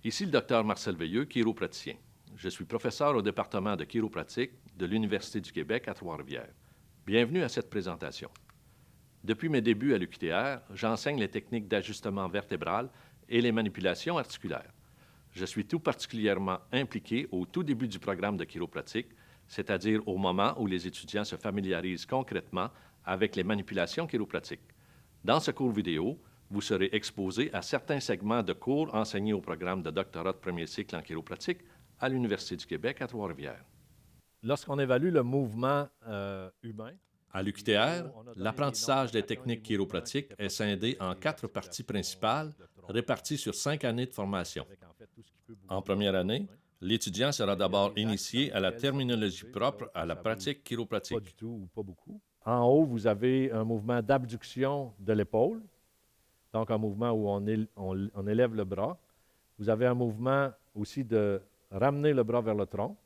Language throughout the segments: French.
Ici le Dr Marcel Veilleux, chiropraticien. Je suis professeur au département de chiropratique de l'Université du Québec à Trois-Rivières. Bienvenue à cette présentation. Depuis mes débuts à l'UQTR, j'enseigne les techniques d'ajustement vertébral et les manipulations articulaires. Je suis tout particulièrement impliqué au tout début du programme de chiropratique, c'est-à-dire au moment où les étudiants se familiarisent concrètement avec les manipulations chiropratiques. Dans ce cours vidéo, vous serez exposé à certains segments de cours enseignés au programme de doctorat de premier cycle en chiropratique à l'Université du Québec à Trois-Rivières. Lorsqu'on évalue le mouvement humain, à l'UQTR, l'apprentissage des techniques chiropratiques est scindé en 4 parties principales réparties sur 5 années de formation. En première année, l'étudiant sera d'abord initié à la terminologie propre à la pratique chiropratique. Pas du tout ou pas beaucoup. En haut, vous avez un mouvement d'abduction de l'épaule, donc un mouvement où on élève le bras. Vous avez un mouvement aussi de ramener le bras vers le tronc.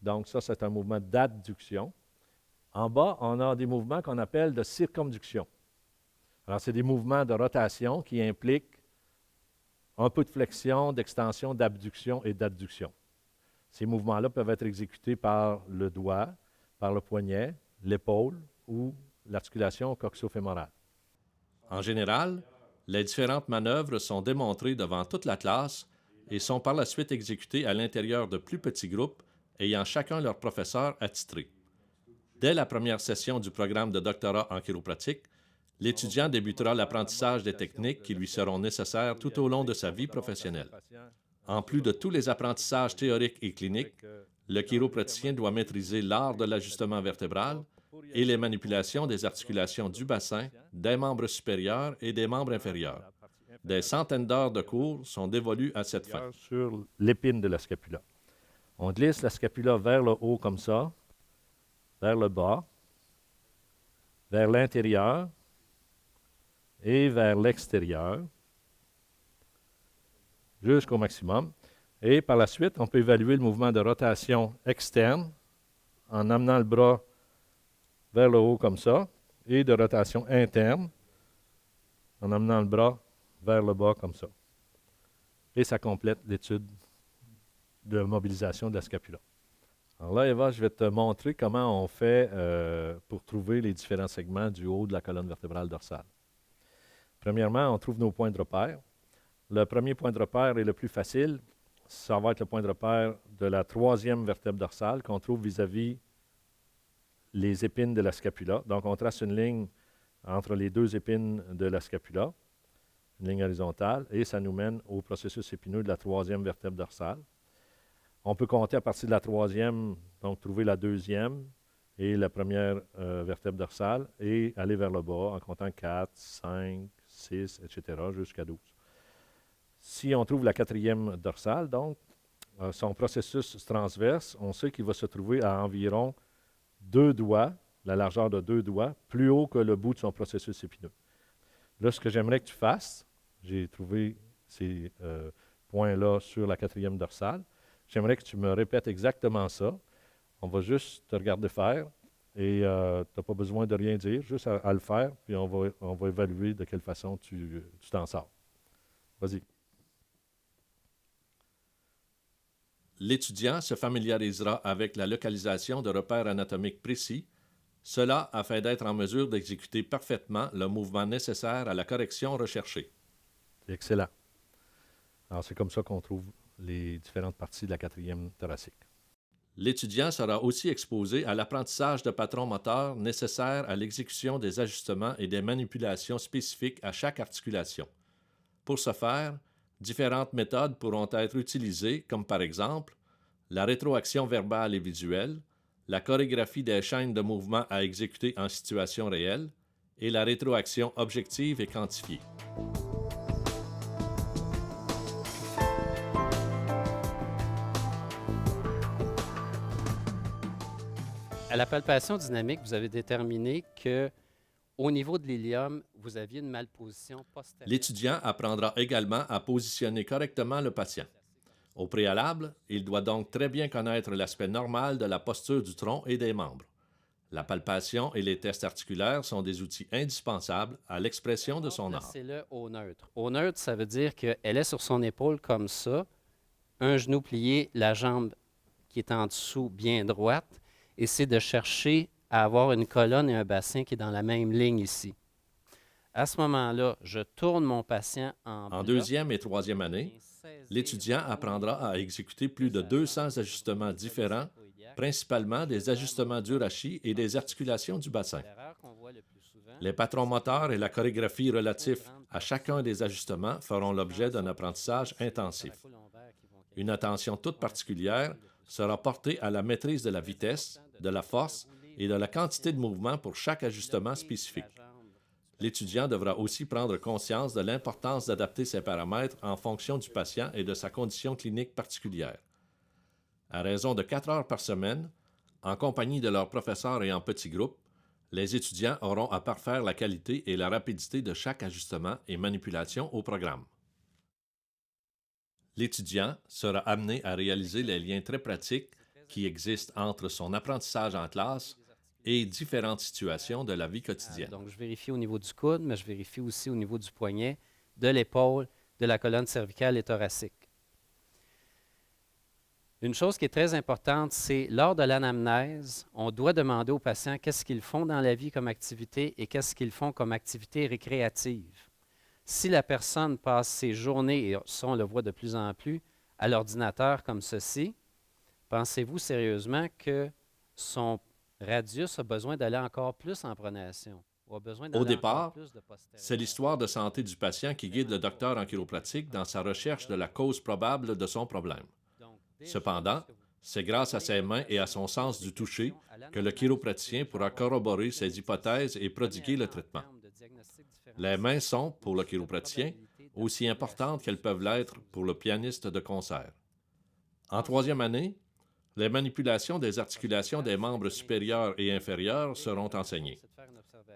Donc ça, c'est un mouvement d'adduction. En bas, on a des mouvements qu'on appelle de circumduction. Alors, c'est des mouvements de rotation qui impliquent un peu de flexion, d'extension, d'abduction et d'adduction. Ces mouvements-là peuvent être exécutés par le doigt, par le poignet, l'épaule ou l'articulation coxo-fémorale. En général, les différentes manœuvres sont démontrées devant toute la classe et sont par la suite exécutées à l'intérieur de plus petits groupes ayant chacun leur professeur attitré. Dès la première session du programme de doctorat en chiropratique, l'étudiant débutera l'apprentissage des techniques qui lui seront nécessaires tout au long de sa vie professionnelle. En plus de tous les apprentissages théoriques et cliniques, le chiropraticien doit maîtriser l'art de l'ajustement vertébral et les manipulations des articulations du bassin, des membres supérieurs et des membres inférieurs. Des centaines d'heures de cours sont dévolues à cette fin. Sur l'épine de la scapula. On glisse la scapula vers le haut comme ça, vers le bas, vers l'intérieur et vers l'extérieur, jusqu'au maximum. Et par la suite, on peut évaluer le mouvement de rotation externe en amenant le bras vers le haut comme ça, et de rotation interne en amenant le bras vers le bas comme ça. Et ça complète l'étude de mobilisation de la scapula. Alors là, Eva, je vais te montrer comment on fait pour trouver les différents segments du haut de la colonne vertébrale dorsale. Premièrement, on trouve nos points de repère. Le premier point de repère est le plus facile. Ça va être le point de repère de la troisième vertèbre dorsale qu'on trouve vis-à-vis les épines de la scapula. Donc, on trace une ligne entre les deux épines de la scapula, une ligne horizontale, et ça nous mène au processus épineux de la troisième vertèbre dorsale. On peut compter à partir de la troisième, donc trouver la deuxième et la première vertèbre dorsale et aller vers le bas en comptant 4, 5, 6, etc., jusqu'à 12. Si on trouve la quatrième dorsale, donc, son processus transverse, on sait qu'il va se trouver à environ 2 doigts, la largeur de 2 doigts, plus haut que le bout de son processus épineux. Là, ce que j'aimerais que tu fasses, j'ai trouvé ces points-là sur la quatrième dorsale. J'aimerais que tu me répètes exactement ça. On va juste te regarder faire et tu n'as pas besoin de rien dire, juste à le faire, puis on va évaluer de quelle façon tu t'en sors. Vas-y. L'étudiant se familiarisera avec la localisation de repères anatomiques précis, cela afin d'être en mesure d'exécuter parfaitement le mouvement nécessaire à la correction recherchée. C'est excellent. Alors, c'est comme ça qu'on trouve les différentes parties de la quatrième thoracique. L'étudiant sera aussi exposé à l'apprentissage de patrons moteurs nécessaires à l'exécution des ajustements et des manipulations spécifiques à chaque articulation. Pour ce faire, différentes méthodes pourront être utilisées, comme par exemple la rétroaction verbale et visuelle, la chorégraphie des chaînes de mouvements à exécuter en situation réelle et la rétroaction objective et quantifiée. À la palpation dynamique, vous avez déterminé que au niveau de l'ilium, vous aviez une malposition postérieure. L'étudiant apprendra également à positionner correctement le patient. Au préalable, il doit donc très bien connaître l'aspect normal de la posture du tronc et des membres. La palpation et les tests articulaires sont des outils indispensables à l'expression de son art. C'est le au neutre. Au neutre, ça veut dire qu'elle est sur son épaule comme ça, un genou plié, la jambe qui est en dessous bien droite, et c'est de chercher à avoir une colonne et un bassin qui est dans la même ligne ici. À ce moment-là, je tourne mon patient en En bloc. deuxième et troisième année, l'étudiant apprendra à exécuter plus de 200 ajustements différents, principalement des ajustements du rachis et des articulations du bassin. Les patrons moteurs et la chorégraphie relatifs à chacun des ajustements feront l'objet d'un apprentissage intensif. Une attention toute particulière sera portée à la maîtrise de la vitesse, de la force et de la quantité de mouvement pour chaque ajustement spécifique. L'étudiant devra aussi prendre conscience de l'importance d'adapter ses paramètres en fonction du patient et de sa condition clinique particulière. À raison de 4 heures par semaine, en compagnie de leurs professeurs et en petits groupes, les étudiants auront à parfaire la qualité et la rapidité de chaque ajustement et manipulation au programme. L'étudiant sera amené à réaliser les liens très pratiques qui existent entre son apprentissage en classe et différentes situations de la vie quotidienne. Donc, je vérifie au niveau du coude, mais je vérifie aussi au niveau du poignet, de l'épaule, de la colonne cervicale et thoracique. Une chose qui est très importante, c'est lors de l'anamnèse, on doit demander aux patients qu'est-ce qu'ils font dans la vie comme activité et qu'est-ce qu'ils font comme activité récréative. Si la personne passe ses journées, et ça on le voit de plus en plus, à l'ordinateur comme ceci, pensez-vous sérieusement que son radius a besoin d'aller encore plus en pronation? Au départ, c'est l'histoire de santé du patient qui guide le docteur en chiropratique dans sa recherche de la cause probable de son problème. Cependant, c'est grâce à ses mains et à son sens du toucher que le chiropraticien pourra corroborer ses hypothèses et prodiguer le traitement. Les mains sont, pour le chiropraticien, aussi importantes qu'elles peuvent l'être pour le pianiste de concert. En troisième année, les manipulations des articulations des membres supérieurs et inférieurs seront enseignées.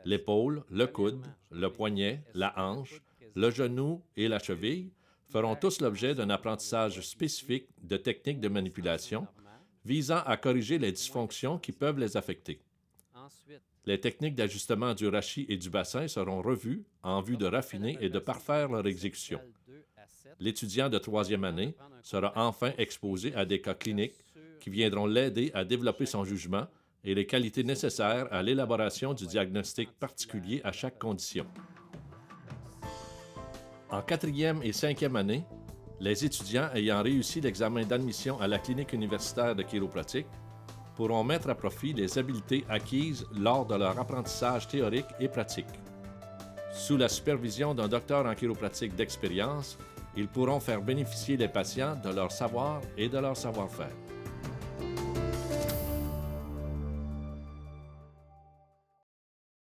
L'épaule, le coude, le poignet, la hanche, le genou et la cheville feront tous l'objet d'un apprentissage spécifique de techniques de manipulation visant à corriger les dysfonctions qui peuvent les affecter. Les techniques d'ajustement du rachis et du bassin seront revues en vue de raffiner et de parfaire leur exécution. L'étudiant de troisième année sera enfin exposé à des cas cliniques qui viendront l'aider à développer son jugement et les qualités nécessaires à l'élaboration du diagnostic particulier à chaque condition. En quatrième et cinquième année, les étudiants ayant réussi l'examen d'admission à la clinique universitaire de chiropratique pourront mettre à profit les habiletés acquises lors de leur apprentissage théorique et pratique. Sous la supervision d'un docteur en chiropratique d'expérience, ils pourront faire bénéficier les patients de leur savoir et de leur savoir-faire.